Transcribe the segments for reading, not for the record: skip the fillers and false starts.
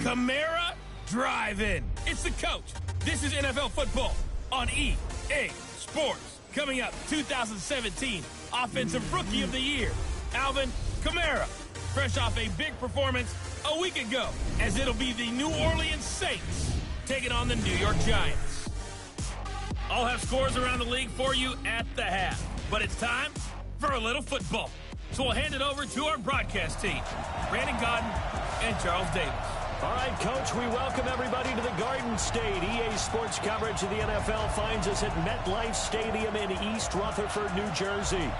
Kamara Drive-In. It's the coach. This is NFL football on EA Sports. Coming up, 2017 Offensive Rookie of the Year, Alvin Kamara. Fresh off a big performance a week ago, as it'll be the New Orleans Saints taking on the New York Giants. I'll have scores around the league for you at the half. But it's time for a little football. So we'll hand it over to our broadcast team, Brandon Gaudin and Charles Davis. All right, Coach, we welcome everybody to the Garden State. EA Sports coverage of the NFL finds us at MetLife Stadium in East Rutherford, New Jersey.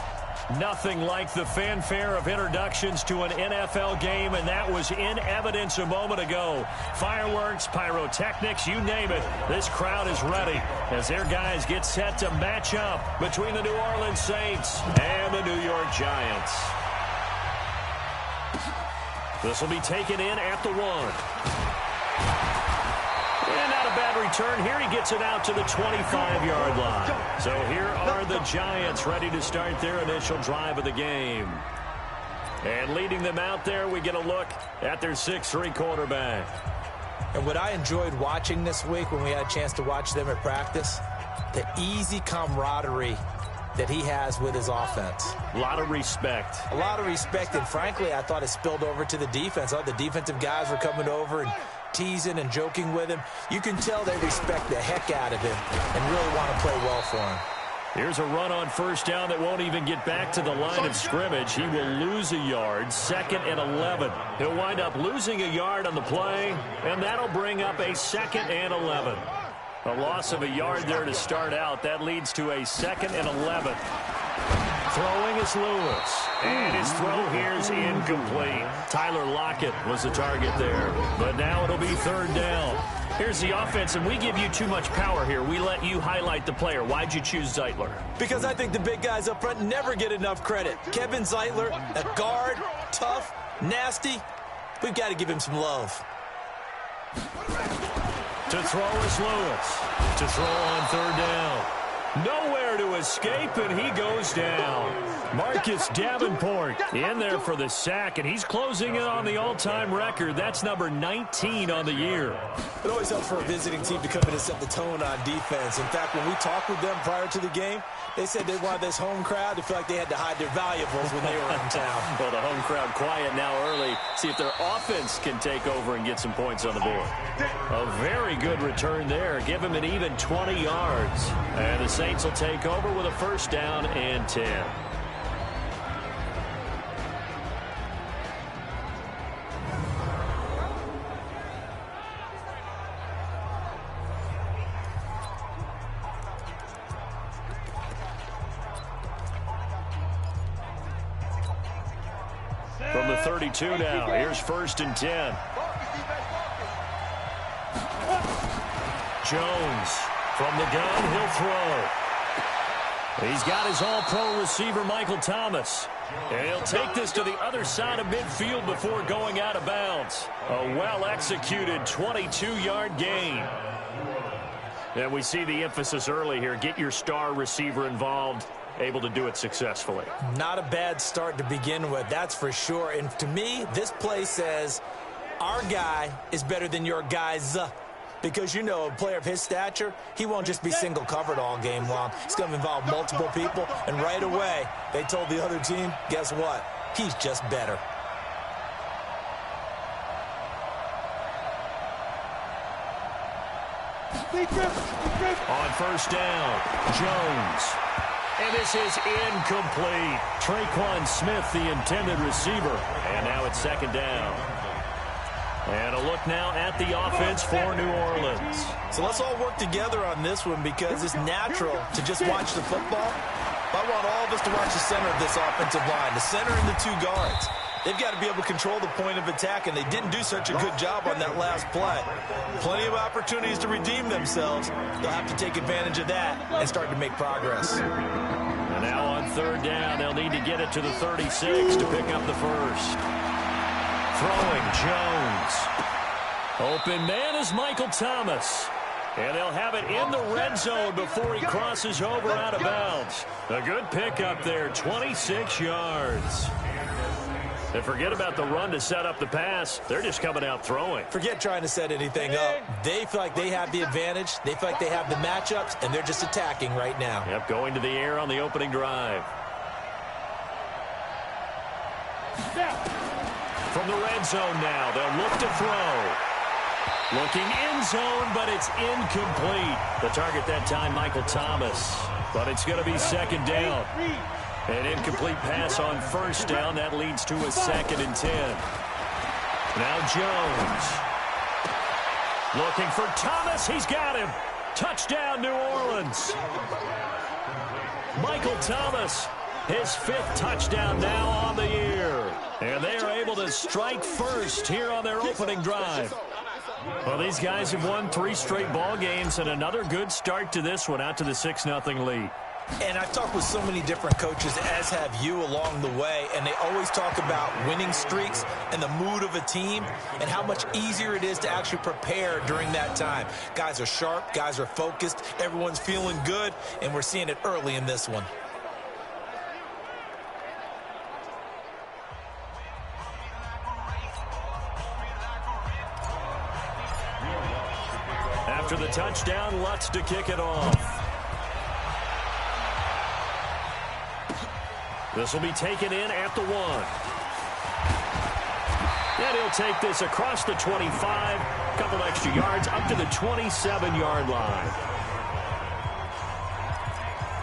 Nothing like the fanfare of introductions to an NFL game, and that was in evidence a moment ago. Fireworks, pyrotechnics, you name it. This crowd is ready as their guys get set to match up between the New Orleans Saints and the New York Giants. This will be taken in at the 1. And not a bad return. Here he gets it out to the 25-yard line. So here are the Giants ready to start their initial drive of the game. And leading them out there, we get a look at their 6'3" quarterback. And what I enjoyed watching this week when we had a chance to watch them at practice, the easy camaraderie that he has with his offense. A lot of respect. A lot of respect, and frankly, I thought it spilled over to the defense. I thought the defensive guys were coming over and teasing and joking with him. You can tell they respect the heck out of him and really want to play well for him. Here's a run on first down that won't even get back to the line of scrimmage. He will lose a yard, 2nd and 11. He'll wind up losing a yard on the play, and that'll bring up a 2nd and 11. A loss of a yard there to start out. That leads to a 2nd and 11. Throwing is Lewis. And his throw here is incomplete. Tyler Lockett was the target there. But now it'll be 3rd down. Here's the offense, and we give you too much power here. We let you highlight the player. Why'd you choose Zeitler? Because I think the big guys up front never get enough credit. Kevin Zeitler, a guard, tough, nasty. We've got to give him some love. To throw is Lewis. To throw on 3rd down. Nowhere to escape, and he goes down. Marcus Davenport in there for the sack, and he's closing in on the all-time record. That's number 19 on the year. It always helps for a visiting team to come in and set the tone on defense. In fact, when we talked with them prior to the game, they said they wanted this home crowd to feel like they had to hide their valuables when they were in town. Well, the home crowd quiet now early. See if their offense can take over and get some points on the board. A very good return there. Give him an even 20 yards. And the Saints will take over with a 1st down and 10. From the 32 now, here's 1st and 10. Jones from the gun, he'll throw. He's got his all-pro receiver, Michael Thomas. And he'll take this to the other side of midfield before going out of bounds. A well-executed 22-yard gain. And we see the emphasis early here. Get your star receiver involved. Able to do it successfully. Not a bad start to begin with, that's for sure. And to me, this play says our guy is better than your guys. Because, you know, a player of his stature, he won't just be single covered all game long. It's going to involve multiple people. And right away, they told the other team, guess what? He's just better. On 1st down, Jones. And this is incomplete. Traquan Smith, the intended receiver. And now it's 2nd down. And a look now at the offense for New Orleans. So let's all work together on this one because it's natural to just watch the football. But I want all of us to watch the center of this offensive line, the center and the 2 guards. They've got to be able to control the point of attack, and they didn't do such a good job on that last play. Plenty of opportunities to redeem themselves. They'll have to take advantage of that and start to make progress. And now on 3rd down, they'll need to get it to the 36 to pick up the 1st. Throwing Jones. Open man is Michael Thomas. And they'll have it in the red zone before he crosses over out of bounds. A good pickup there, 26 yards. And forget about the run to set up the pass. They're just coming out throwing. Forget trying to set anything up. They feel like they have the advantage. They feel like they have the matchups, and they're just attacking right now. Yep, going to the air on the opening drive. From the red zone now, they'll look to throw. Looking end zone, but it's incomplete. The target that time, Michael Thomas. But it's going to be second down. An incomplete pass on first down. That leads to a 2nd and 10. Now Jones. Looking for Thomas. He's got him. Touchdown, New Orleans. Michael Thomas, his 5th touchdown now on the year. And they are able to strike first here on their opening drive. Well, these guys have won 3 straight ball games and another good start to this one out to the 6-0 lead. And I've talked with so many different coaches, as have you, along the way, and they always talk about winning streaks and the mood of a team and how much easier it is to actually prepare during that time. Guys are sharp, guys are focused, everyone's feeling good, and we're seeing it early in this one. After the touchdown, Lutz to kick it off. This will be taken in at the 1. And he'll take this across the 25. A couple extra yards up to the 27-yard line.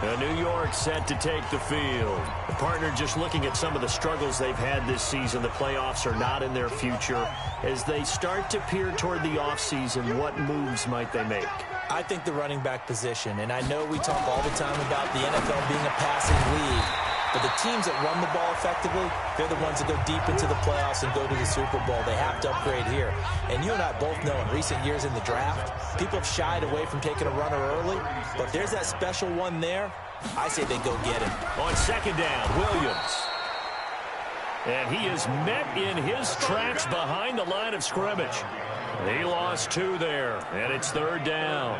And New York set to take the field. The partner just looking at some of the struggles they've had this season. The playoffs are not in their future. As they start to peer toward the offseason, what moves might they make? I think the running back position, and I know we talk all the time about the NFL being a passing league. But the teams that run the ball effectively, they're the ones that go deep into the playoffs and go to the Super Bowl. They have to upgrade here. And you and I both know in recent years in the draft, people have shied away from taking a runner early. But if there's that special one there, I say they go get him. On second down, Williams. And he is met in his tracks behind the line of scrimmage. He lost 2 there, and it's 3rd down.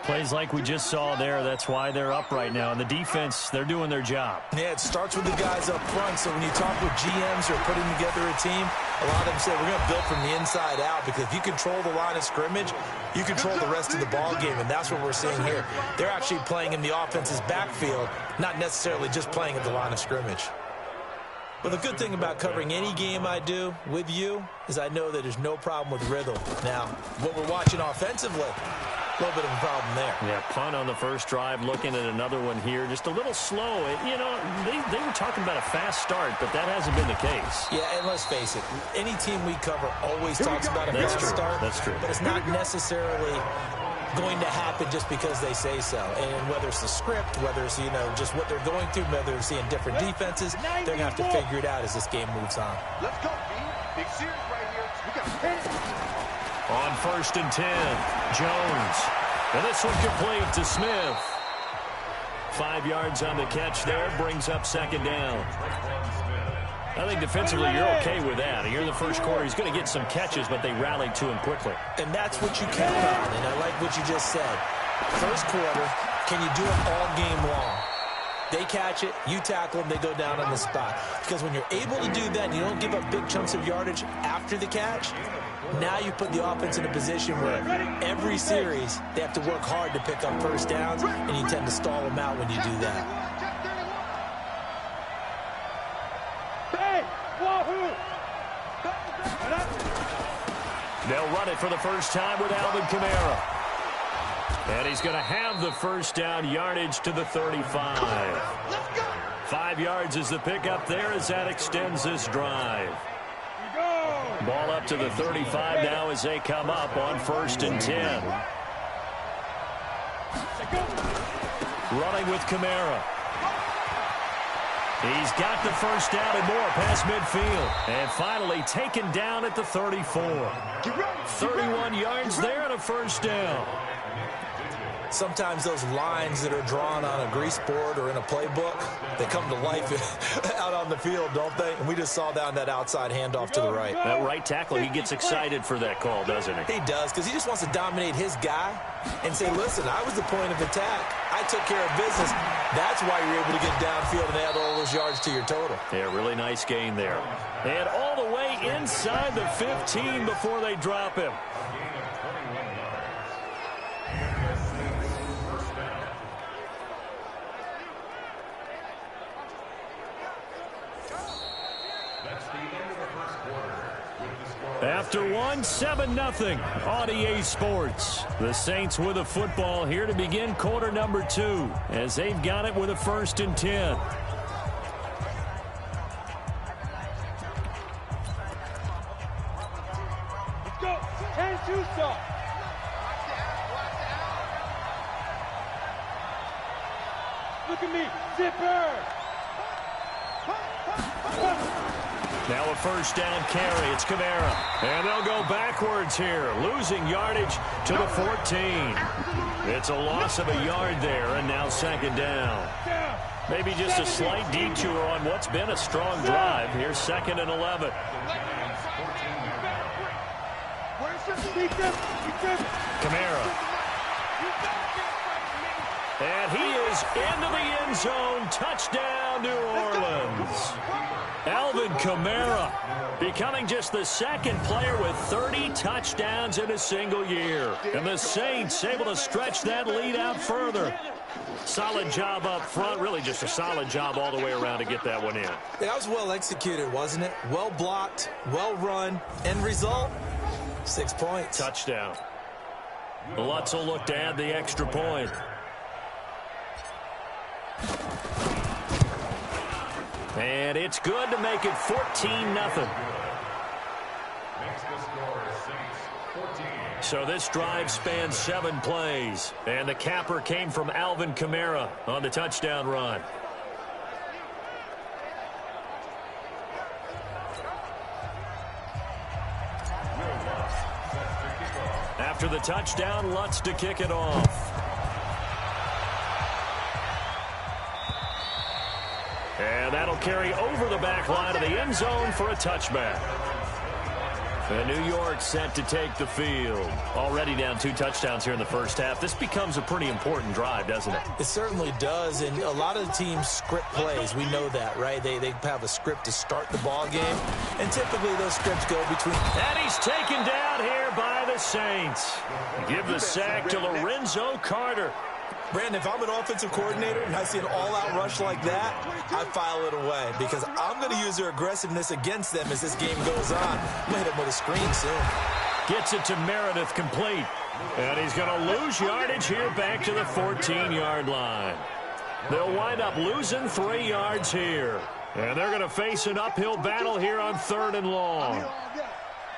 Plays like we just saw there, that's why they're up right now. And the defense, they're doing their job. Yeah, it starts with the guys up front. So when you talk with GMs who are putting together a team, a lot of them say we're going to build from the inside out, because if you control the line of scrimmage, you control the rest of the ball game, and that's what we're seeing here. They're actually playing in the offense's backfield, not necessarily just playing at the line of scrimmage. Well, the good thing about covering any game I do with you is I know that there's no problem with rhythm. Now, what we're watching offensively, a little bit of a problem there. Yeah, punt on the first drive, looking at another one here. Just a little slow. You know, they were talking about a fast start, but that hasn't been the case. Yeah, and let's face it, any team we cover always talks about a fast start. That's true. But it's not necessarily going to happen just because they say so. And whether it's the script, whether it's, you know, just what they're going through, whether they're seeing different defenses, they're going to have to figure it out as this game moves on. Let's go, B. Big series right here. We got 10. On 1st and 10, Jones. And this one complete to Smith. 5 yards on the catch there, brings up 2nd down. I think defensively you're okay with that. Here in the first quarter, he's going to get some catches, but they rallied to him quickly. And that's what you count on, and I like what you just said. First quarter, can you do it all game long? They catch it, you tackle them, they go down on the spot. Because when you're able to do that and you don't give up big chunks of yardage after the catch, now you put the offense in a position where every series they have to work hard to pick up first downs, and you tend to stall them out when you do that. They'll run it for the first time with Alvin Kamara. And he's going to have the first down, yardage to the 35. 5 yards is the pickup there as that extends this drive. Ball up to the 35 now as they come up on 1st and 10. Running with Kamara. He's got the first down and more past midfield. And finally taken down at the 34. 31 yards there and a first down. Sometimes those lines that are drawn on a grease board or in a playbook, they come to life out on the field, don't they? And we just saw down that outside handoff to the right. That right tackle, he gets excited for that call, doesn't he? He does, because he just wants to dominate his guy and say, listen, I was the point of attack. I took care of business. That's why you're able to get downfield and add all those yards to your total. Yeah, really nice gain there. And all the way inside the 15 before they drop him. After one, 7-0 on EA Sports. The Saints with a football here to begin quarter number 2 as they've got it with a 1st and 10. Let's go. 10-2 stop. Look at me. Zipper. Now a 1st down carry. It's Kamara. And they'll go backwards here, losing yardage to the 14. It's a loss of a yard there, and now 2nd down. Maybe just a slight detour on what's been a strong drive. Here's 2nd and 11. Kamara. And he is into the end zone. Touchdown, New Orleans. Alvin Kamara becoming just the 2nd player with 30 touchdowns in a single year. And the Saints able to stretch that lead out further. Solid job up front. Really just a solid job all the way around to get that one in. That was well executed, wasn't it? Well blocked, well run. End result, 6 points. Touchdown. Lutz will look to add the extra point. And it's good to make it 14-0. So this drive spans 7 plays. And the capper came from Alvin Kamara on the touchdown run. After the touchdown, Lutz to kick it off. And that'll carry over the back line of the end zone for a touchback. And New York set to take the field. Already down 2 touchdowns here in the 1st half. This becomes a pretty important drive, doesn't it? It certainly does, and a lot of the teams script plays. We know that, right? They have a script to start the ball game, and typically those scripts go between. And he's taken down here by the Saints. Give the sack to Lorenzo Carter. Brandon, if I'm an offensive coordinator and I see an all-out rush like that, I file it away because I'm going to use their aggressiveness against them as this game goes on. I'm going to hit them with a screen soon. Gets it to Meredith complete. And he's going to lose yardage here back to the 14-yard line. They'll wind up losing 3 yards here. And they're going to face an uphill battle here on 3rd and long.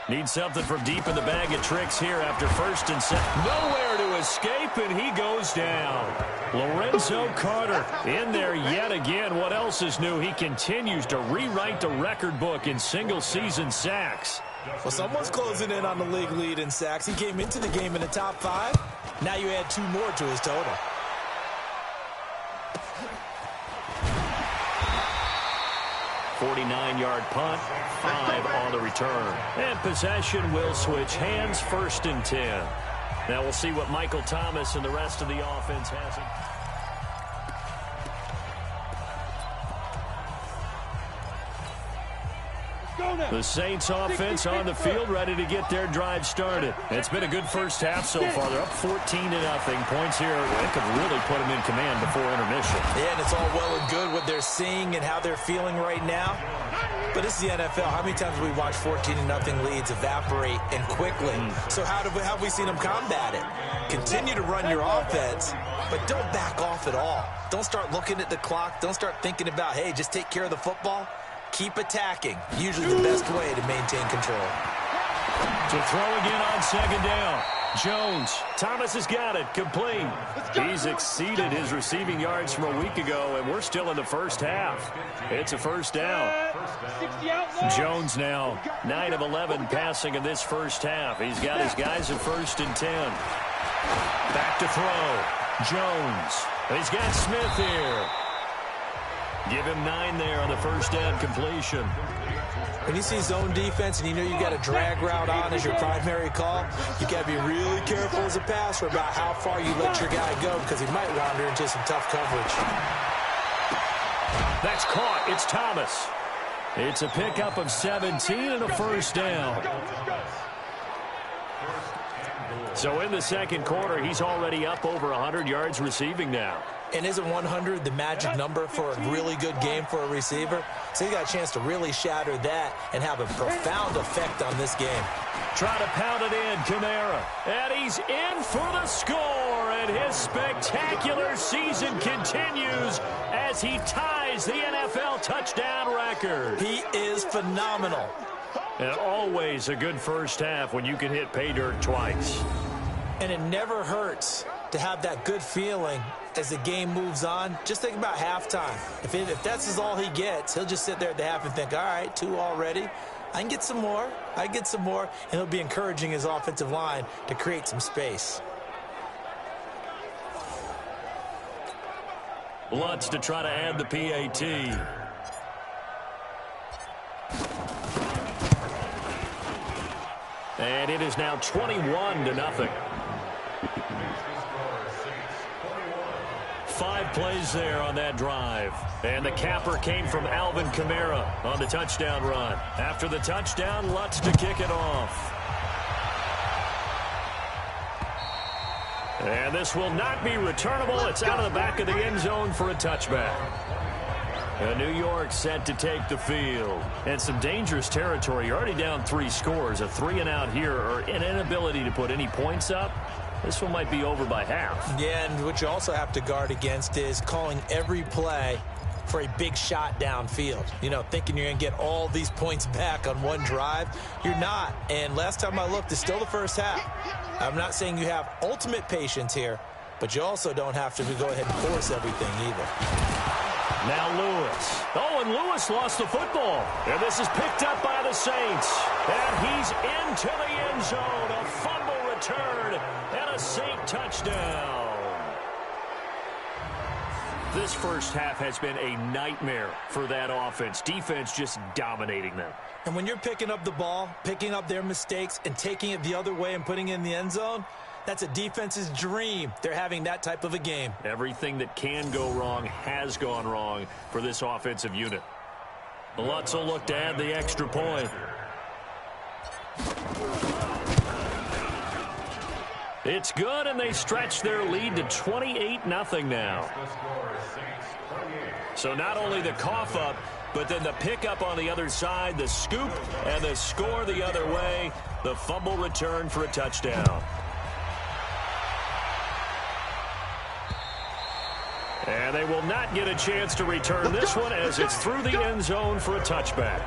Need something from deep in the bag of tricks here after 1st and 7. Nowhere to escape, and he goes down. Lorenzo Carter in there yet again. What else is new? He continues to rewrite the record book in single-season sacks. Well, someone's closing in on the league lead in sacks. He came into the game in the top 5. Now you add 2 more to his total. A 49-yard punt, 5 on the return. And possession will switch hands, 1st and 10. Now we'll see what Michael Thomas and the rest of the offense has. The Saints offense on the field ready to get their drive started. It's been a good 1st half so far. They're up 14-0. Points here that could really put them in command before intermission. Yeah, and it's all well and good what they're seeing and how they're feeling right now. But it's the NFL. How many times have we watched 14-0 leads evaporate and quickly? So how have we seen them combat it? Continue to run your offense, but don't back off at all. Don't start looking at the clock. Don't start thinking about, hey, just take care of the football. Keep attacking. Usually the best way to maintain control. To throw again on 2nd down. Jones. Thomas has got it. Complete. He's exceeded his receiving yards from a week ago, and we're still in the 1st half. It's a 1st down. Jones now 9 of 11 passing in this 1st half. He's got his guys at 1st and 10. Back to throw. Jones. He's got Smith here. Give him 9 there on the 1st down completion. When you see zone defense and you know you got a drag route on as your primary call, you got to be really careful as a passer about how far you let your guy go because he might wander into some tough coverage. That's caught. It's Thomas. It's a pickup of 17 and a first down. So in the second quarter, he's already up over 100 yards receiving now. And isn't 100 the magic number for a really good game for a receiver? So he got a chance to really shatter that and have a profound effect on this game. Trying to pound it in, Kamara. And he's in for the score. And his spectacular season continues as he ties the NFL touchdown record. He is phenomenal. And always a good first half when you can hit pay dirt twice. And it never hurts to have that good feeling as the game moves on. Just think about halftime. If that's all he gets, he'll just sit there at the half and think, all right, 2 already. I can get some more. And he'll be encouraging his offensive line to create some space. Lutz to try to add the PAT. And it is now 21-0. 5 plays there on that drive. And the capper came from Alvin Kamara on the touchdown run. After the touchdown, Lutz to kick it off. And this will not be returnable. It's out of the back of the end zone for a touchback. And New York set to take the field. And some dangerous territory. You're already down 3 scores. A 3-and-out here, or an inability to put any points up. This one might be over by half. Yeah, and what you also have to guard against is calling every play for a big shot downfield. You know, thinking you're going to get all these points back on one drive. You're not. And last time I looked, it's still the first half. I'm not saying you have ultimate patience here, but you also don't have to go ahead and force everything either. Now Lewis. Oh, and Lewis lost the football. And this is picked up by the Saints. And he's into the end zone. A fumble return and a Saint touchdown. This first half has been a nightmare for that offense. Defense just dominating them. And when you're picking up the ball, picking up their mistakes, and taking it the other way and putting it in the end zone, that's a defense's dream. They're having that type of a game. Everything that can go wrong has gone wrong for this offensive unit. Lutz will look to add the extra point. It's good, and they stretch their lead to 28-0 now. So not only the cough up, but then the pickup on the other side, the scoop, and the score the other way. The fumble return for a touchdown. And they will not get a chance to return this one as it's through the end zone for a touchback.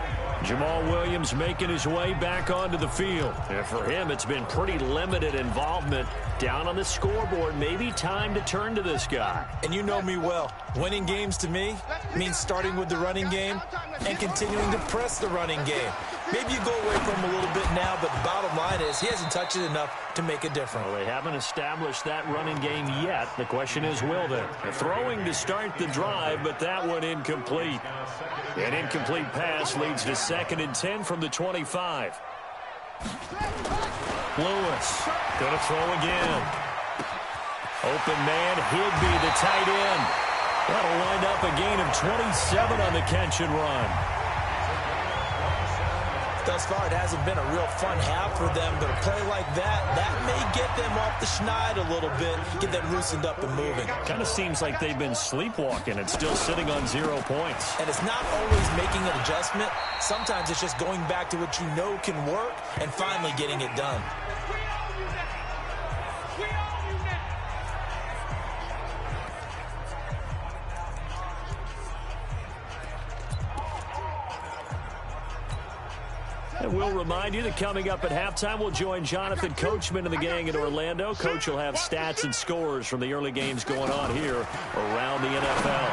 Jamal Williams making his way back onto the field. And for him, it's been pretty limited involvement down on the scoreboard. Maybe time to turn to this guy. And you know me well. Winning games to me means starting with the running game and continuing to press the running game. Maybe you go away from him a little bit now, but the bottom line is he hasn't touched it enough to make a difference. Well, they haven't established that running game yet. The question is, will they? Throwing to start the drive, but that one incomplete. An incomplete pass leads to 2nd and 10 from the 25. Lewis going to throw again. Open man, Higbee, the tight end. That'll wind up a gain of 27 on the catch and run. Thus far, it hasn't been a real fun half for them, but a play like that may get them off the schneid a little bit, get them loosened up and moving. Kind of seems like they've been sleepwalking and still sitting on 0 points. And it's not always making an adjustment. Sometimes it's just going back to what you know can work and finally getting it done. And we'll remind you that coming up at halftime, we'll join Jonathan Coachman and the gang in Orlando. Coach will have stats and scores from the early games going on here around the NFL.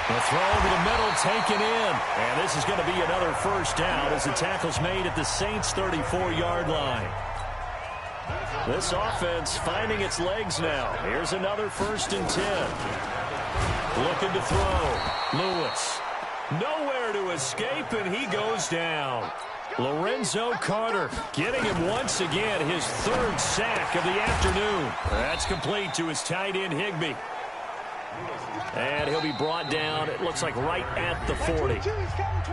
The throw over the middle, taken in. And this is going to be another first down as the tackle's made at the Saints' 34-yard line. This offense finding its legs now. Here's another 1st and 10. Looking to throw. Lewis. Nowhere to escape, and he goes down. Lorenzo Carter getting him once again, his 3rd sack of the afternoon. That's complete to his tight end, Higbee. And he'll be brought down, it looks like right at the 40.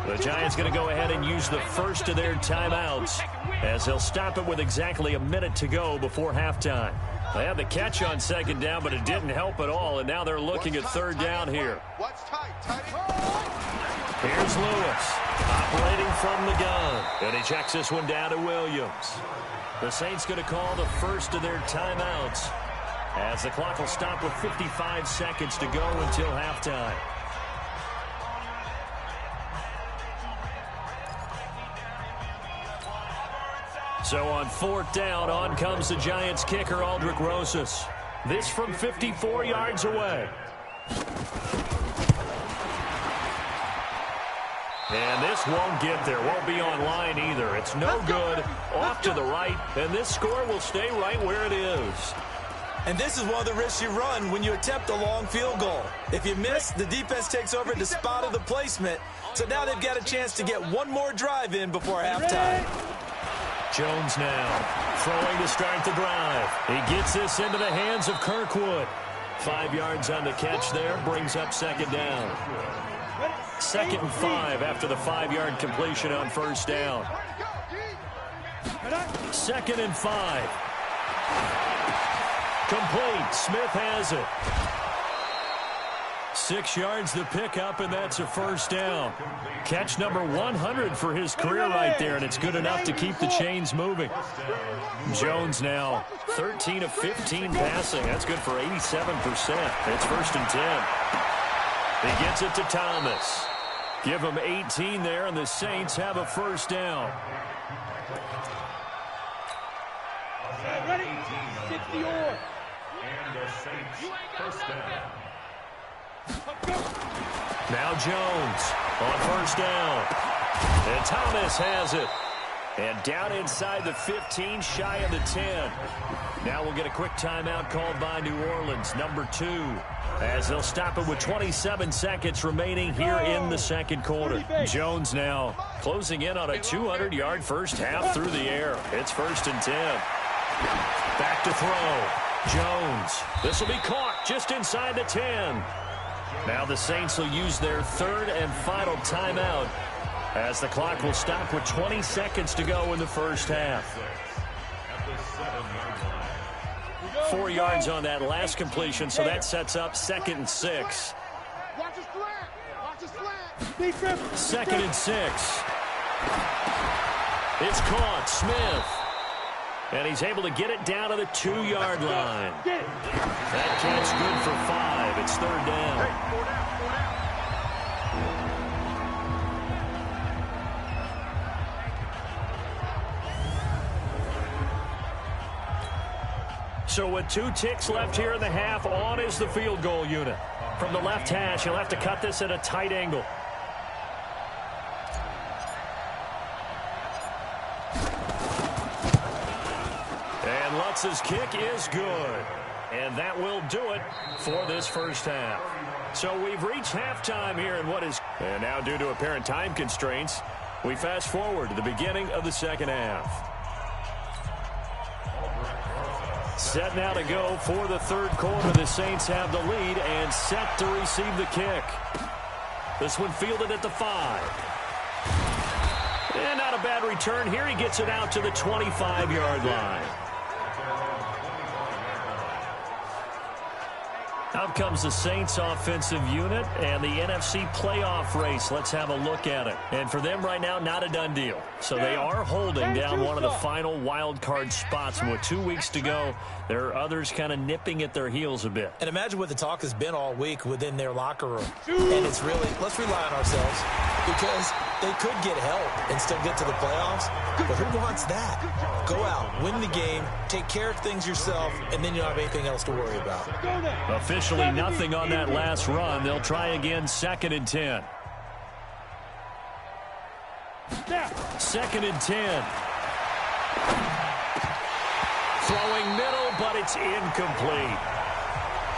The Giants going to go ahead and use the first of their timeouts as they'll stop it with exactly a minute to go before halftime. They had the catch on second down, but it didn't help at all, and now they're looking at third down here. Here's Lewis, operating from the gun, and he checks this one down to Williams. The Saints going to call the first of their timeouts as the clock will stop with 55 seconds to go until halftime. So on fourth down, on comes the Giants kicker, Aldrick Rosas. This from 54 yards away. And this won't get there, won't be on line either. It's no good, off to the right, and this score will stay right where it is. And this is one of the risks you run when you attempt a long field goal. If you miss, the defense takes over the spot of the placement. So now they've got a chance to get one more drive in before halftime. Jones now throwing to start the drive. He gets this into the hands of Kirkwood. 5 yards on the catch there, brings up second down. 2nd and 5 after the 5-yard completion on first down. 2nd and 5. Complete. Smith has it. 6 yards the pickup, and that's a first down. Catch number 100 for his career right there, and it's good enough to keep the chains moving. Jones now 13 of 15 passing. That's good for 87%. It's 1st and 10. He gets it to Thomas. Give him 18 there, and the Saints have a first down. Ready? 60 or. And the Saints first down. Now Jones on first down. And Thomas has it. And down inside the 15, shy of the 10. Now we'll get a quick timeout called by New Orleans, number 2, as they'll stop it with 27 seconds remaining here in the second quarter. Jones now closing in on a 200-yard first half through the air. It's 1st and 10. Back to throw. Jones. This will be caught just inside the 10. Now the Saints will use their 3rd and final timeout as the clock will stop with 20 seconds to go in the first half. 4 yards on that last completion, so that sets up 2nd and 6. 2nd and 6. It's caught. Smith. And he's able to get it down to the 2-yard line. That catch good for 5. It's 3rd down. So with 2 ticks left here in the half, on is the field goal unit. From the left hash, he'll have to cut this at a tight angle. And Lutz's kick is good. And that will do it for this first half. So we've reached halftime here in what is... And now due to apparent time constraints, we fast forward to the beginning of the second half. Set now to go for the third quarter. The Saints have the lead and set to receive the kick. This one fielded at the 5. And not a bad return here. He gets it out to the 25-yard line. Out comes the Saints offensive unit and the NFC playoff race. Let's have a look at it. And for them right now, not a done deal. So they are holding down one of the final wild card spots. And with 2 weeks to go, there are others kind of nipping at their heels a bit. And imagine what the talk has been all week within their locker room. And it's really, let's rely on ourselves, because they could get help and still get to the playoffs. But who wants that? Go out, win the game, take care of things yourself, and then you don't have anything else to worry about. Officially nothing on that last run. They'll try again, 2nd and 10. 2nd and 10. Throwing middle, but it's incomplete.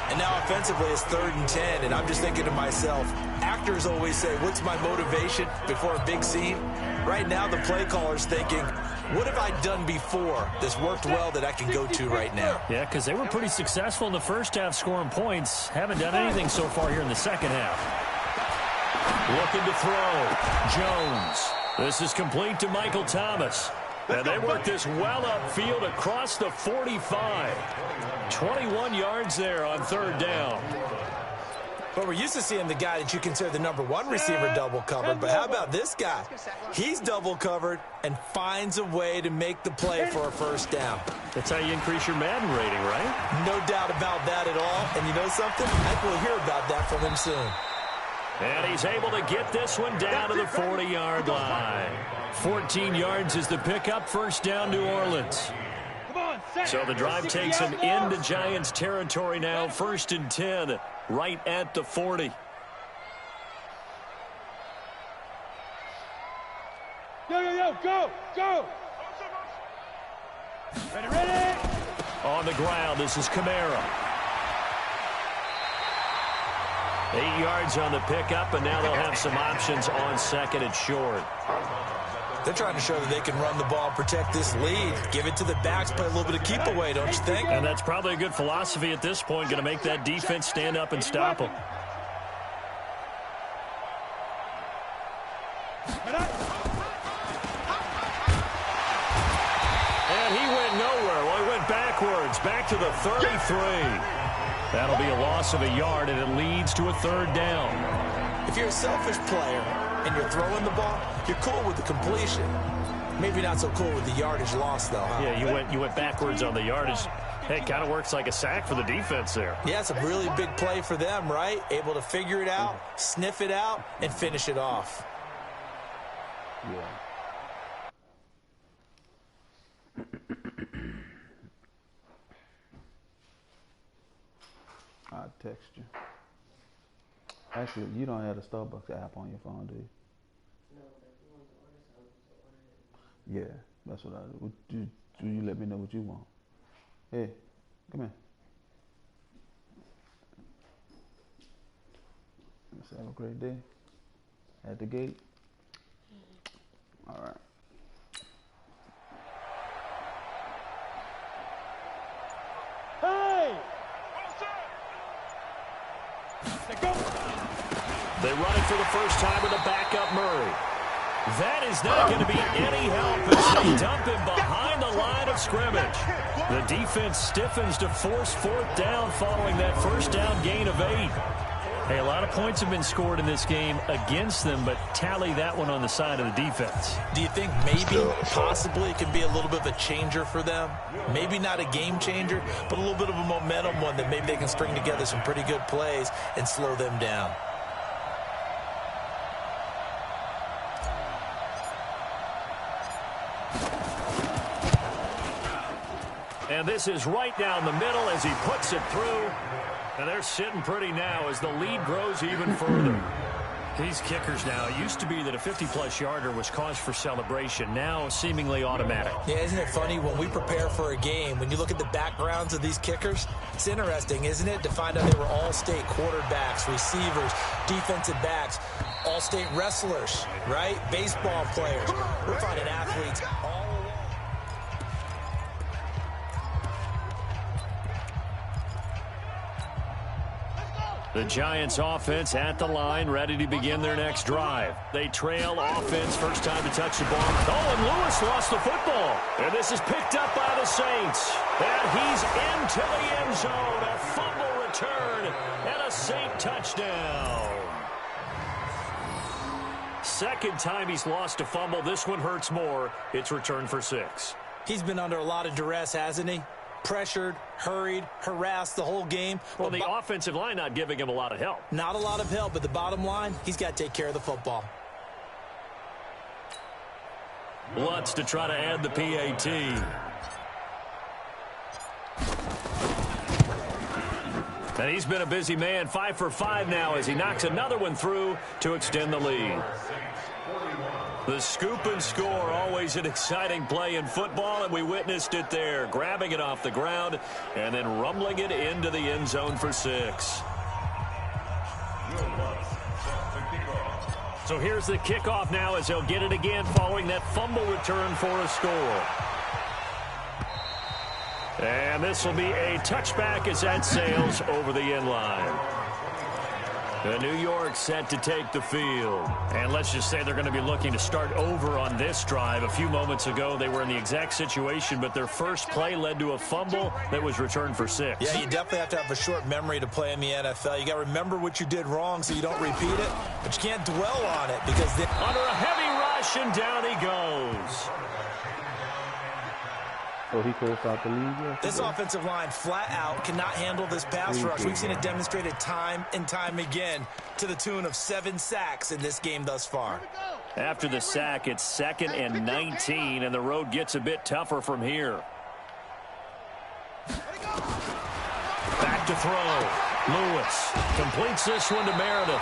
And now offensively it's 3rd and 10, and I'm just thinking to myself, Actors always say, what's my motivation before a big scene? Right now, the play caller's thinking, what have I done before that's worked well that I can go to right now? Yeah, because they were pretty successful in the first half scoring points. Haven't done anything so far here in the second half. Looking to throw. Jones. This is complete to Michael Thomas. And they work this well upfield across the 45. 21 yards there on third down. But we're used to seeing the guy that you consider the #1 receiver double covered. But how about this guy? He's double covered and finds a way to make the play for a first down. That's how you increase your Madden rating, right? No doubt about that at all. And you know something? I think we'll hear about that from him soon. And he's able to get this one down to the 40-yard line. 14 yards is the pickup. First down, New Orleans. So the drive takes him into Giants territory now. 1st and 10, right at the 40. Go! Ready! On the ground, this is Kamara. 8 yards on the pickup, and now they'll have some options on second and short. They're trying to show that they can run the ball, protect this lead, give it to the backs, play a little bit of keep away, don't you think? And that's probably a good philosophy at this point, going to make that defense stand up and stop them. And he went nowhere. Well, he went backwards, back to the 33. That'll be a loss of a yard, and it leads to a third down. If you're a selfish player and you're throwing the ball, you're cool with the completion. Maybe not so cool with the yardage loss, though, huh? Yeah, you went backwards on the yardage. Hey, it kind of works like a sack for the defense there. Yeah, it's a really big play for them, right? Able to figure it out, sniff it out, and finish it off. Yeah. I'll text you. Actually, you don't have the Starbucks app on your phone, do you? No, but if you want to order something, order it. Yeah, that's what I do. You let me know what you want. Hey, come here. Let's have a great day. At the gate. All right. They run it for the first time with a backup Murray. That is not going to be any help as they dump him behind the line of scrimmage. The defense stiffens to force fourth down following that first down gain of 8. Hey, a lot of points have been scored in this game against them, but tally that one on the side of the defense. Do you think maybe, possibly, it could be a little bit of a changer for them? Maybe not a game changer, but a little bit of a momentum one that maybe they can string together some pretty good plays and slow them down. And this is right down the middle as he puts it through. And they're sitting pretty now as the lead grows even further. These kickers now, it used to be that a 50-plus yarder was cause for celebration. Now seemingly automatic. Yeah, isn't it funny when we prepare for a game, when you look at the backgrounds of these kickers, it's interesting, isn't it, to find out they were all-state quarterbacks, receivers, defensive backs, all-state wrestlers, right? Baseball players. We're finding athletes all along. The Giants offense at the line, ready to begin their next drive. They trail offense, first time to touch the ball. Oh, and Lewis lost the football. And this is picked up by the Saints. And he's into the end zone. A fumble return and a Saint touchdown. Second time he's lost a fumble. This one hurts more. It's returned for 6. He's been under a lot of duress, hasn't he? Pressured, hurried, harassed the whole game. Well, the offensive line not giving him a lot of help. Not a lot of help, but the bottom line, he's got to take care of the football. Lutz to try to add the PAT. And he's been a busy man, 5 for 5 now as he knocks another one through to extend the lead. The scoop and score, always an exciting play in football, and we witnessed it there, grabbing it off the ground and then rumbling it into the end zone for 6. So here's the kickoff now as they'll get it again following that fumble return for a score. And this will be a touchback as that sails over the end line. The New York set to take the field. And let's just say they're going to be looking to start over on this drive. A few moments ago, they were in the exact situation, but their first play led to a fumble that was returned for 6. Yeah, you definitely have to have a short memory to play in the NFL. You got to remember what you did wrong so you don't repeat it, but you can't dwell on it because then... Under a heavy rush, and down he goes. So he could have stopped the league yesterday. This offensive line flat out cannot handle this pass rush. We've seen it demonstrated time and time again to the tune of 7 sacks in this game thus far. After the sack, it's 2nd and 19, and the road gets a bit tougher from here. Back to throw. Lewis completes this one to Meredith.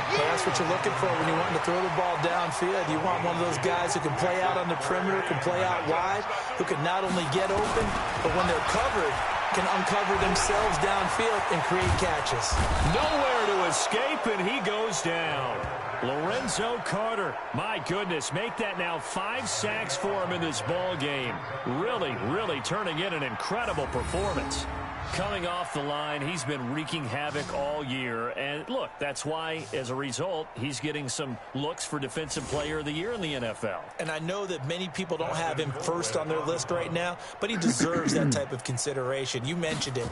That's what you're looking for when you want to throw the ball downfield. You want one of those guys who can play out on the perimeter, can play out wide, who can not only get open, but when they're covered, can uncover themselves downfield and create catches. Nowhere to escape, and he goes down. Lorenzo Carter, my goodness, make that now 5 sacks for him in this ball game. Really, really turning in an incredible performance. Coming off the line, he's been wreaking havoc all year. And look, that's why, as a result, he's getting some looks for Defensive Player of the Year in the NFL. And I know that many people don't have him first on their list right now, but he deserves that type of consideration. You mentioned it.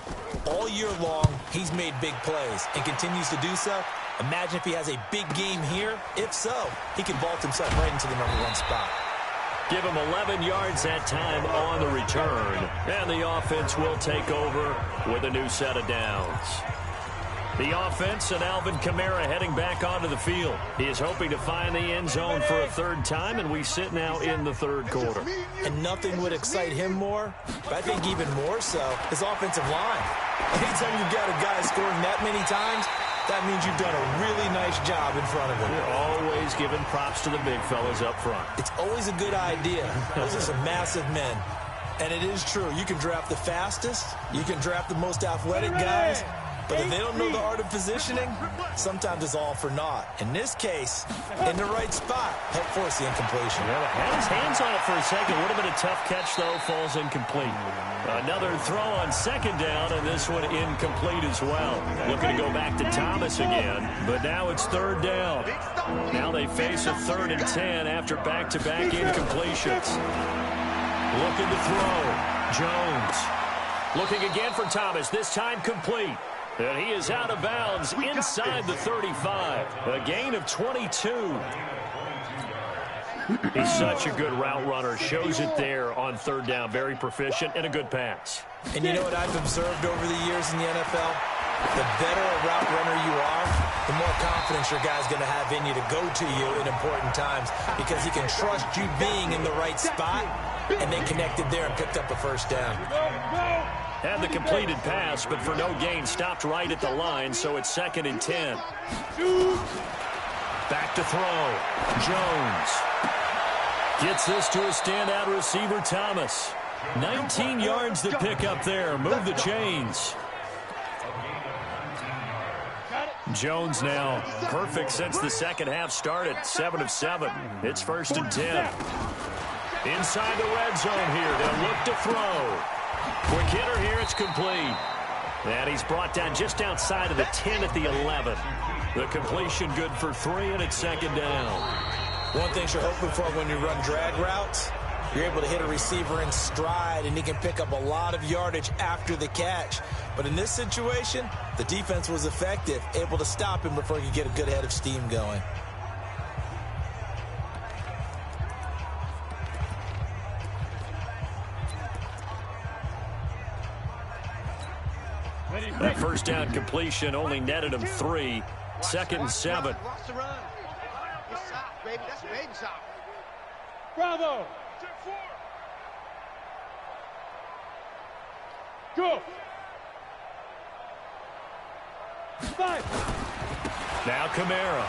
All year long, he's made big plays and continues to do so. Imagine if he has a big game here. If so, he can vault himself right into the #1 spot. Give him 11 yards that time on the return. And the offense will take over with a new set of downs. The offense and Alvin Kamara heading back onto the field. He is hoping to find the end zone for a 3rd time, and we sit now in the 3rd quarter. And nothing would excite him more, but I think even more so, his offensive line. Anytime you've got a guy scoring that many times, that means you've done a really nice job in front of him. You're always giving props to the big fellas up front. It's always a good idea. Those are some massive men. And it is true. You can draft the fastest. You can draft the most athletic guys. But if they don't know the art of positioning, sometimes it's all for naught. In this case, in the right spot, help force the incompletion. Yeah, had his hands on it for a second. Would have been a tough catch, though. Falls incomplete. Another throw on 2nd down, and this one incomplete as well. Looking to go back to Thomas again, but now it's 3rd down. Now they face a 3rd and 10 after back-to-back incompletions. Looking to throw. Jones. Looking again for Thomas, this time complete. And he is out of bounds inside the 35. A gain of 22. He's such a good route runner. Shows it there on 3rd down. Very proficient and a good pass. And you know what I've observed over the years in the NFL? The better a route runner you are, the more confidence your guy's going to have in you to go to you in important times because he can trust you being in the right spot, and they connected there and picked up a 1st down. Had the completed pass, but for no gain, stopped right at the line, so it's 2nd and 10. Back to throw. Jones gets this to a standout receiver, Thomas. 19 yards to pick up there. Move the chains. Jones now perfect since the 2nd half started. 7 of 7. It's 1st and 10. Inside the red zone here. They'll look to throw. Quick hitter here. It's complete. And he's brought down just outside of the 10 at the 11. The completion good for 3, and it's 2nd down. One thing you're hoping for when you run drag routes, you're able to hit a receiver in stride, and he can pick up a lot of yardage after the catch. But in this situation, the defense was effective, able to stop him before he could get a good head of steam going. That 1st down completion only netted him 3. 2nd and 7. Bravo! Go! 5. Now Kamara.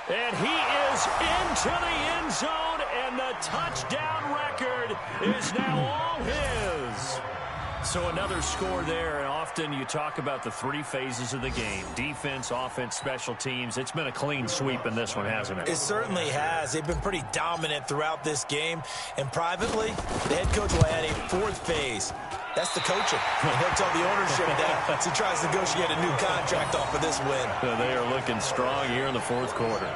And he is into the end zone, and the touchdown record is now all his. So another score there, and often you talk about the three phases of the game: defense, offense, special teams. It's been a clean sweep in this one, hasn't it? It certainly has. They've been pretty dominant throughout this game. And privately, the head coach will add a fourth phase. That's the coaching. And he'll tell the ownership that as he tries to negotiate a new contract off of this win. They are looking strong here in the fourth quarter.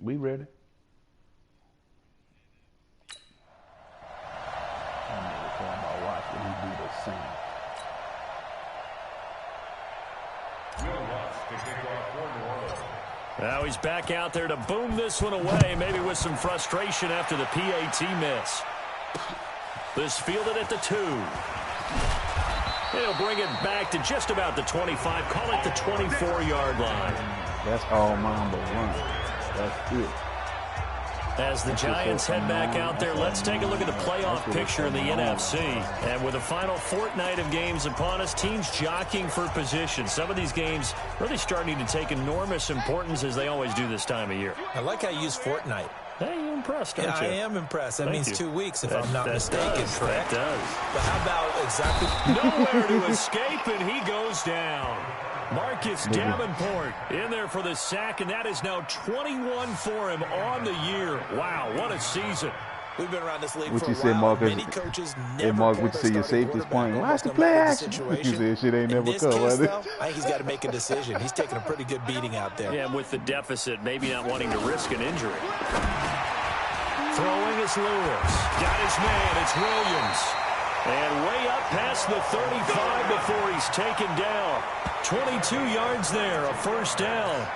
We ready? I never thought about watching him do the same. Now he's back out there to boom this one away, maybe with some frustration after the PAT miss. This fielded at the 2. He'll bring it back to just about the 25, call it the 24-yard line. That's all Mamba run. That's it. As the Giants head back out there, let's take a look at the playoff picture in the NFC. And with the final fortnight of games upon us, teams jockeying for position. Some of these games really starting to take enormous importance as they always do this time of year. I like how you use fortnight. Hey, you're impressed, aren't you? I am impressed. That Thank means you. 2 weeks, if I'm not mistaken, correct? That does. But how about exactly... Nowhere to escape, and he goes down. Marcus Davenport in there for the sack, and that is now 21 for him on the year. Wow, what a season. We've been around this league What for you a say, while. Marcus? Many coaches Hey, never Mark, pull what you their say your starting safety's quarterback point? almost Watch the no play matter the action. You situation. said shit ain't In never this come. case, Right? though, I think he's got to make a decision. He's taking a pretty good beating out there. Yeah, and with the deficit, maybe not wanting to risk an injury. Throwing is Lewis. Got his man. It's Williams. And way up past the 35 before he's taken down. 22 yards there, a first down.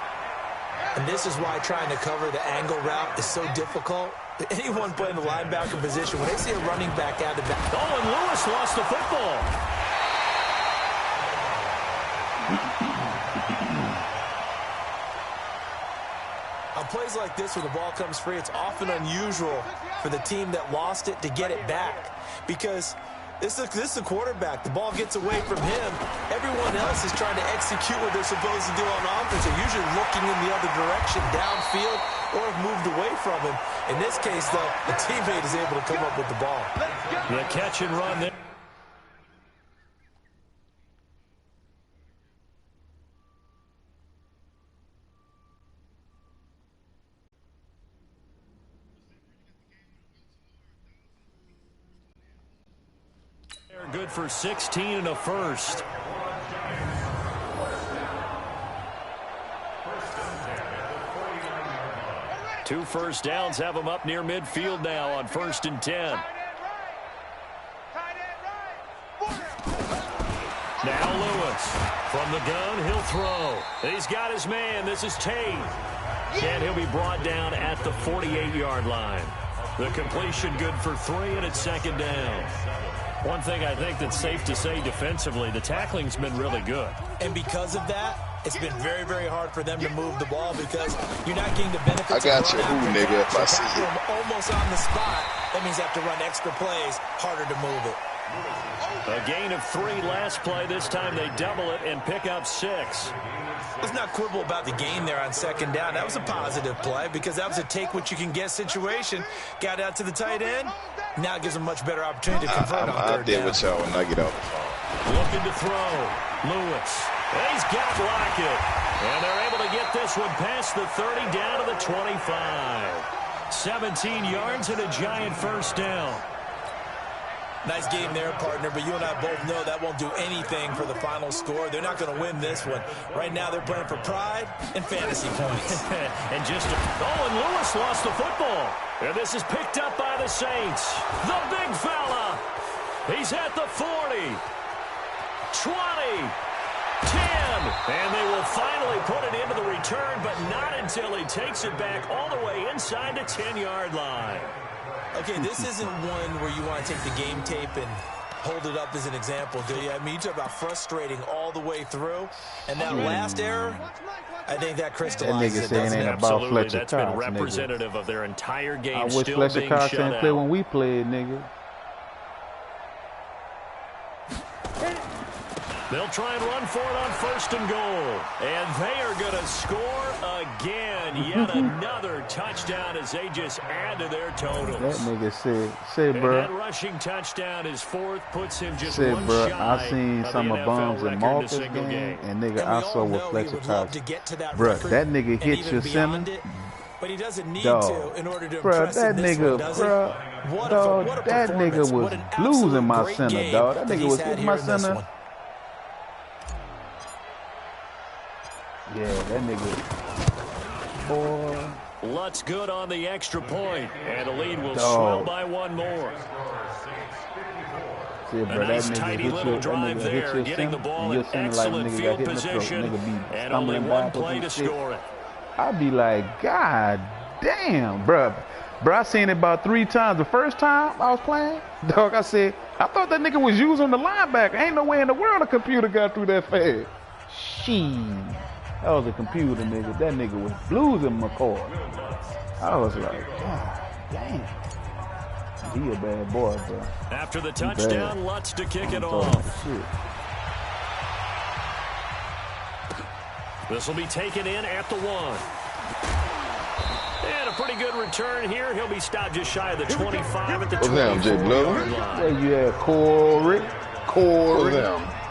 And this is why trying to cover the angle route is so difficult. Anyone playing the linebacker position, when they see a running back out of the back. Oh, and Lewis lost the football. On plays like this where the ball comes free, it's often unusual for the team that lost it to get it back. Because this is a quarterback. The ball gets away from him. Everyone else is trying to execute what they're supposed to do on offense. They're usually looking in the other direction, downfield, or have moved away from him. In this case, though, the teammate is able to come up with the ball. The catch and run there. They're good for 16 and a first. Two first downs have them up near midfield now on 1st and 10. Now Lewis from the gun, he'll throw. He's got his man. This is Tate. And he'll be brought down at the 48-yard line. The completion good for 3, and it's 2nd down. One thing I think that's safe to say defensively, the tackling's been really good. And because of that, it's been very, very hard for them to move the ball because you're not getting the benefits. I got you, nigga, if I see it. Almost on the spot. That means they have to run extra plays, harder to move it. A gain of 3 last play. This time they double it and pick up 6. Let's not quibble about the gain there on 2nd down. That was a positive play because that was a take-what-you-can-get situation. Got out to the tight end. Now it gives them a much better opportunity to convert on 3rd down. I did with y'all when I get off. Looking to throw. Lewis. He's got Lockett. And they're able to get this one past the 30 down to the 25. 17 yards and a giant first down. Nice game there, partner, but you and I both know that won't do anything for the final score. They're not going to win this one. Right now, they're playing for pride and fantasy points. And and Lewis lost the football. And this is picked up by the Saints. The big fella. He's at the 40, 20, 10. And they will finally put it into the return, but not until he takes it back all the way inside the 10-yard line. Okay, this isn't one where you want to take the game tape and hold it up as an example, do you? I mean, you talk about frustrating all the way through. And that last error, I think that crystallizes that nigga saying ain't about Fletcher That's Cox, been representative of their entire game. I wish still Fletcher being Cox shut didn't out. play when we played, nigga. They'll try and run for it on 1st and goal. And they are going to score again. Yet another touchdown as they just add to their totals. That nigga said, And bro. that rushing touchdown is 4th, puts him just Said, one bro, shy I seen of some the of NFL Bums and record in a Marcus single game, and nigga, And we I all saw know what he Fletcher would love Cox. to get to that Bro, record that nigga and hit even your beyond center. it, but he doesn't need Dog. to in order to Bro, impress that in this nigga, one, does he? bro, What dog, a that nigga performance. was What an absolute losing my great center, game dog. That that nigga he's was had hitting here my in this center. one. Yeah, that nigga. Boy. Lutz good on the extra point, and the lead will Dog. swell by 1 more. See, bro, A nice that nigga tidy hit little your, drive that nigga hit there, your getting the center, ball and in your center like excellent nigga got field hit in the throat. position, Nigga be and only stumbling one backwards play and to shit. score it. I be like, God damn, bro. Bro, I seen it about 3 times. The first time I was playing, dog, I said, I thought that nigga was using the linebacker. Ain't no way in the world a computer got through that fast. Shit. That was a computer, nigga. That nigga was losing McCoy. I was like, damn. He a bad boy, bro. After the touchdown, Lutz to kick it off. Shit. This will be taken in at the 1. And a pretty good return here. He'll be stopped just shy of the 25 at the 24-yard line. Where you at, Corey?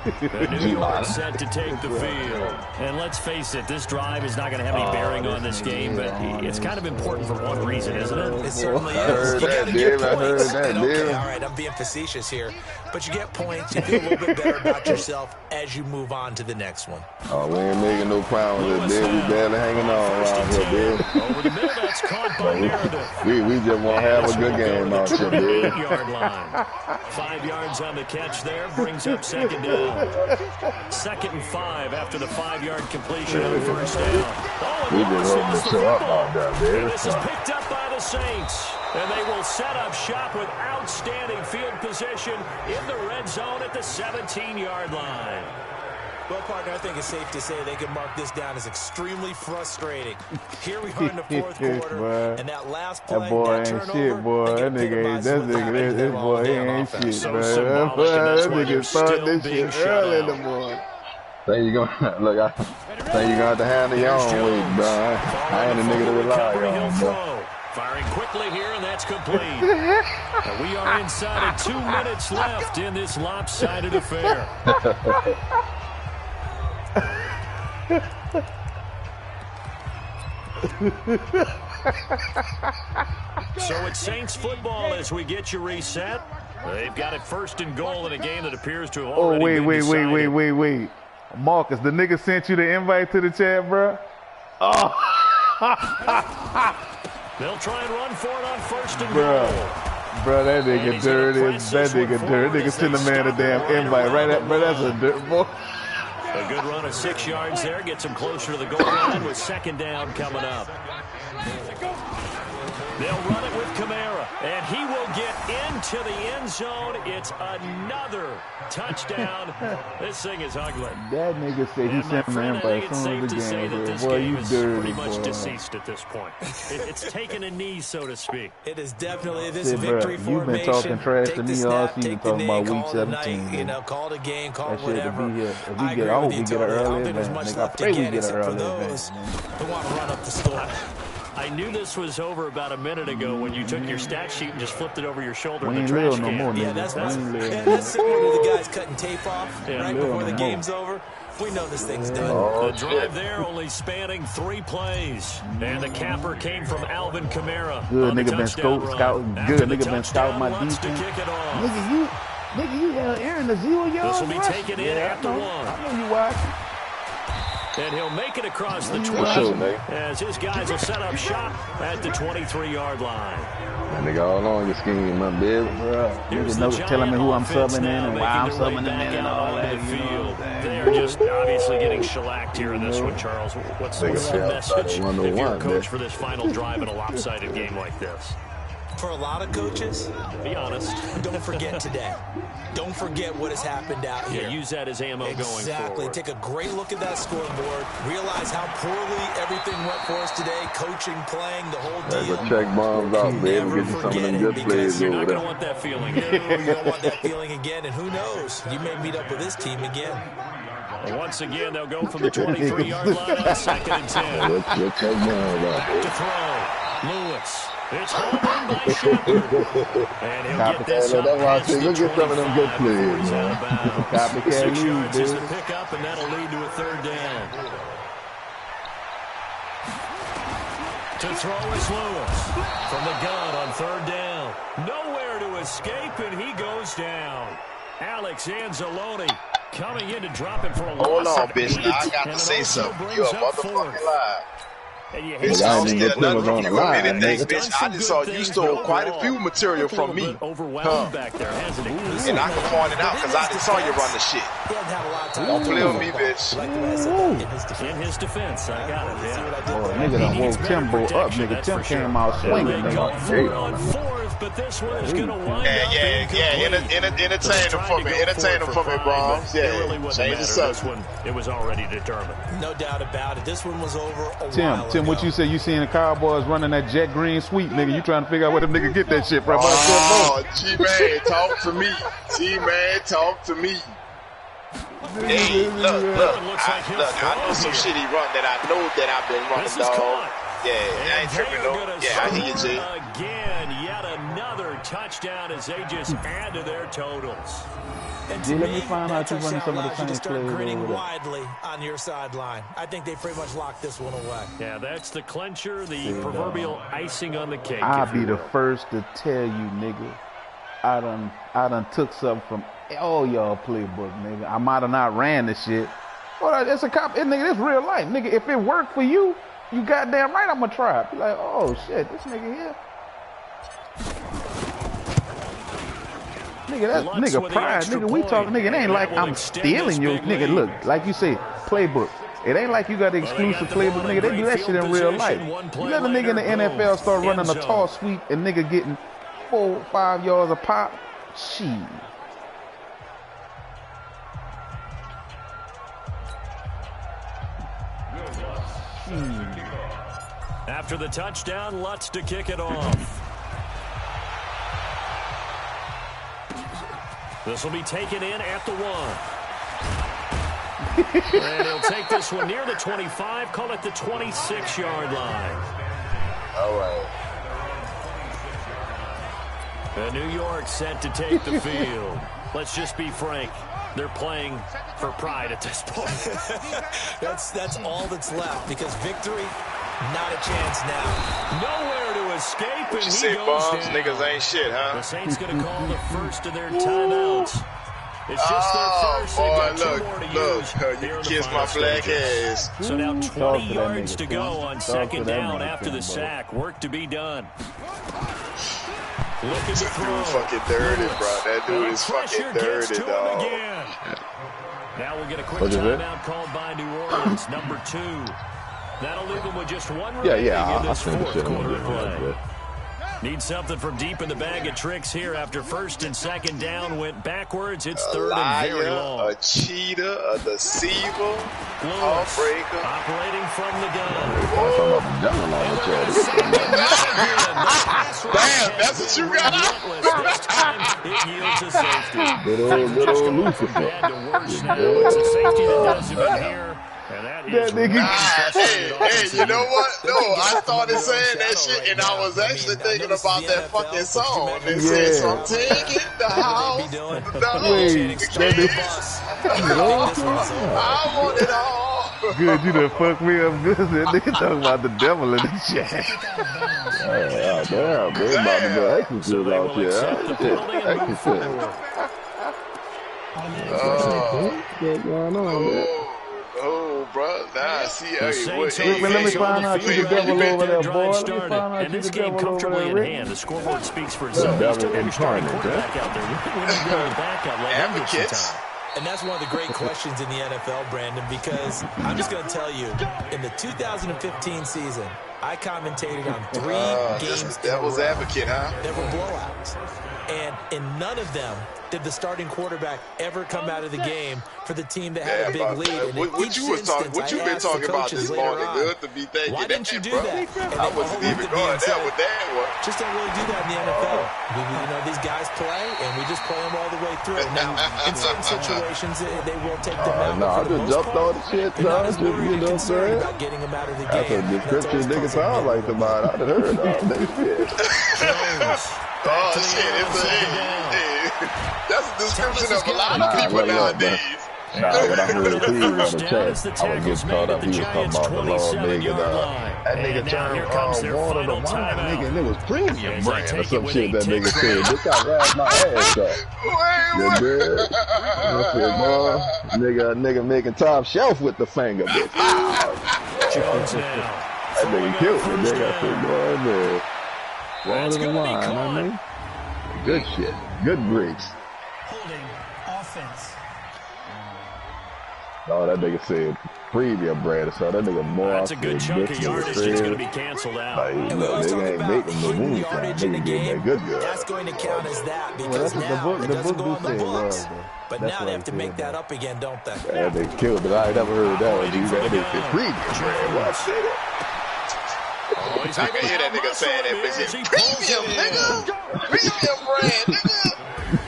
The New York set to take the field. And let's face it, this drive is not going to have any bearing on this game, but it's kind of important for one reason, isn't it? It certainly is. You got to get points. And okay, all right, I'm being facetious here, but you get points. You feel a little bit better about yourself as you move on to the next one. Oh, we ain't making no crowns with this. We barely hanging on around here, dude. Over the middle, that's caught by Meredith. We just want to have a good game out here, dude. 28-yard line. 5 yards on the catch there, brings up second down. 2nd and 5 after the 5-yard completion on first down. We just holding this shit up out there, dude. This is picked up by the Saints. And they will set up shop with outstanding field position in the red zone at the 17-yard line. Well, partner, I think it's safe to say they can mark this down as extremely frustrating. Here we are in the 4th quarter, and that last play, that boy that ain't turnover, shit, boy. That nigga ain't, this boy, he ain't shit, So man. that nigga started this shit early in the morning. Think you gonna look? I think you gonna have to handle your own weight, bro. I ain't a nigga to rely on, bro. Firing quickly here, and that's complete. And we are inside of 2 minutes left in this lopsided affair. So it's Saints football as we get you reset. They've got it 1st and goal in a game that appears to have already been decided. Wait. Marcus, the nigga sent you the invite to the chat, bro? Oh. They'll try and run for it on 1st and goal. Bro, that nigga dirty. That nigga send the man a damn invite right at, bro. That's a dirt boy. A good run of 6 yards there. Gets him closer to the goal line with 2nd down coming up. They'll run it with Kamara, and he will get into the end zone. It's another touchdown. This thing is ugly. That nigga said he sent me an invite as soon as the game was over. Boy, you dirty, pretty much boy. Deceased at this point. It's taken a knee, so to speak. It is definitely this victory you've formation. Been talking trash to me all season, talking about week 17. You know, call it a game, call it that shit whatever. To be here. If we get, I hope we get an early advance. I pray we get an early advance. Who want to run up the score? I knew this was over about a minute ago when you took your stat sheet and just flipped it over your shoulder we in the ain't trash no can. more, yeah, that's similar to the guys cutting tape off right before the game's over. We know this thing's done. The drive there only spanning 3 plays. And the capper came from Alvin Kamara. Good nigga been scouting. Good nigga been scouting my defense. Nigga, you had Aaron the 0 yards. This will be taken in at the 1. I know you watching. And he'll make it across the 20 as his guys will set up shop at the 23-yard line. That nigga all on your scheme, my baby. Nigga telling me who I'm subbing in and why I'm subbing in and all that. They're just obviously getting shellacked here in this one, Charles. What's the message if you're a coach for this final drive in a lopsided game like this? For a lot of coaches, be honest, don't forget today. Don't forget what has happened out here. Yeah, use that as ammo going forward. Exactly. Take a great look at that scoreboard. Realize how poorly everything went for us today. Coaching, playing, the whole deal. Check bombs out, baby. Get you some of them good plays you're over not going to want that feeling. No, you don't want that feeling again. And who knows? You may meet up with this team again. And once again, they'll go from the 23-yard line on 2nd and 10. Let's check bombs out. To throw. Lewis. It's home run by Shepard. And he'll get this up past the 25 get some of them good plays, man. Copycat 6 yards is the pickup, and that'll lead to a 3rd down. To throw is Lewis. From the gun on 3rd down. Nowhere to escape, and he goes down. Alex Anzalone coming in to drop him for a loss. Hold on, bitch. Now I got to say something. You're a motherfucking liar. Bitch, I don't get nothing from you or anything, bitch. I just saw you stole quite a few material from me. Back there, hasn't he? And I can point it out because I just saw you run the shit. Don't play with me, bitch. In his defense, I got it, yeah. Nigga done woke Timbo up, nigga. Tim came out swinging, nigga. On 4th but this one is going to wind up entertain them for me. Entertain them for me, Brahms. Yeah, really change the subject. This one, it was already determined. No doubt about it. This one was over a while Tim, ago. what you say? You seeing the Cowboys running that jet green sweep, nigga? You trying to figure out where them niggas get that shit from? Oh, G-Man, talk to me. G-Man, talk to me. Hey, look. I know some shit he run that I know that I've been running, dog. Yeah, I ain't tripping, though. Yeah, I hear you, G. Again, yet another touchdown as they just add to their totals. And to let me find out you running some of the same plays. Start grinning over there. widely on your sideline. I think they pretty much locked this one away. Yeah, that's the clincher, the proverbial icing on the cake. I'll be the first to tell you, nigga. I done took something from all y'all playbook, nigga. I might have not ran this shit. Well, it's a cop, nigga. It's real life, nigga. If it worked for you, you goddamn right. I'm gonna try it. Be like, oh shit, this nigga here. Nigga, that's nigga pride. Nigga, we talking, nigga. It ain't like I'm stealing your nigga. Look, like you say, playbook. It ain't like you got the exclusive playbook, nigga. They do that shit in real life. You let a nigga in the NFL start running a toss sweep and nigga getting 4-5 yards a pop. Shit. After the touchdown, Lutz to kick it off. This will be taken in at the 1. And he'll take this one near the 25, call it the 26-yard line. All right. And New York set to take the field. Let's just be frank. They're playing for pride at this point. That's all that's left because victory, not a chance now. Nowhere to escape, What and you he say, goes Bombs? down. Niggas ain't shit, huh? The Saints going to call the first of their timeouts. It's just their first. Boy, They've got 2 more to use here in the kiss my final black stages. ass. So now 20 yards to go Tim. on Talk second to that down nigga, after Tim, the bro. sack. Work to be done. Looking to Dude throw. fucking dirty, bro. That dude is Pressure fucking gets dirty, to him dog. again. Now we'll get a quick What's it? timeout called by New Orleans, number 2. That'll leave them with just one remaining Yeah, in I this seen the fourth shit. quarter of play. Need something from deep in the bag of tricks here. After first and second down went backwards, it's third and very long. A cheater, a deceiver, Lewis heartbreaker. operating from the gun. Damn, that's what you got out. This time it yields a safety. Good old Lucifer. Bad to worse now. It's a safety that does him in here. And that is Hey, you know what? No, I started saying that shit, and I was actually thinking about that fucking song. They said, so I'm taking the house, the I want it all. Good, you done fucked me up good. That nigga talking about the devil in the chat. Damn, they about to go exorcist out here. Exorcist. What's going on, man? Oh, bro, nah, see, hey, let me find out you the devil over there, boy. Let me find out and you this the game devil over comfortably there, in Rick. hand. The scoreboard speaks for itself. The He's still devil your starting incarnate, quarterback out there. When you bring the backup, let him get some advocates. time. And that's one of the great questions in the NFL, Brandon, because I'm just going to tell you, in the 2015 season, I commentated on 3 games in a Devil's row. advocate, huh? There were blowouts. And in none of them did the starting quarterback ever come out of the game for the team that had a big lead. And What you been talking about this morning? Good to be thinking why didn't you do bro. that? I wasn't even going there with that one. Just don't really do that in the NFL. These guys play, and we just play them all the way through. Now, in certain situations, they will take them out. No, I but for the just most jumped part, on the shit, they're not dog. as Just, worried you or know what I'm concerned saying? about getting them out of the That's game. a description niggas sound like somebody. I done heard all that shit. Oh, shit. That's a description of a lot of people nowadays. Nah, what I heard Steve on the chat, I was getting caught up. He was talking about the Lord nigga. That nigga turned one of the wine nigga, and it was premium brand or some shit that nigga said. This guy razzed my ass up. You dig? I said, boy, nigga making top shelf with the finger, bitch. That nigga killed me, nigga. I said, boy, man. One of the wine, I mean. Good shit. Good grease. Holding offense. Oh, that nigga said premium brand or something. That nigga more. That's a good chunk of yardage that's going to be canceled out. Like, look, they ain't making the moonshine. They getting that good. That's going to count as that because now it doesn't go on the books. But now they have to make that up again, don't they? Yeah, they killed it. I ain't never heard that one. That nigga said premium brand. What? I can hear that nigga saying that bitch. Premium, nigga. Premium brand, nigga.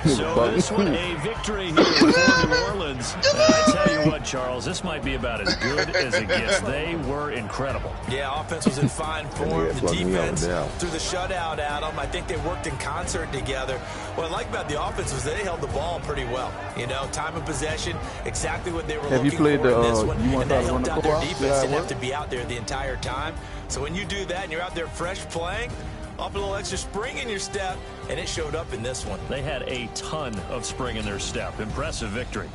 So this one, a victory here for New Orleans. And I tell you what, Charles, this might be about as good as it gets. They were incredible. Yeah, offense was in fine form. The defense threw the shutout at them. I think they worked in concert together. What I like about the offense was they held the ball pretty well. You know, time of possession, exactly what they were looking for in this one. And that helped out their defense. Didn't have to be out there the entire time. So when you do that and you're out there fresh playing, up a little extra spring in your step, and it showed up in this one. They had a ton of spring in their step. Impressive victory.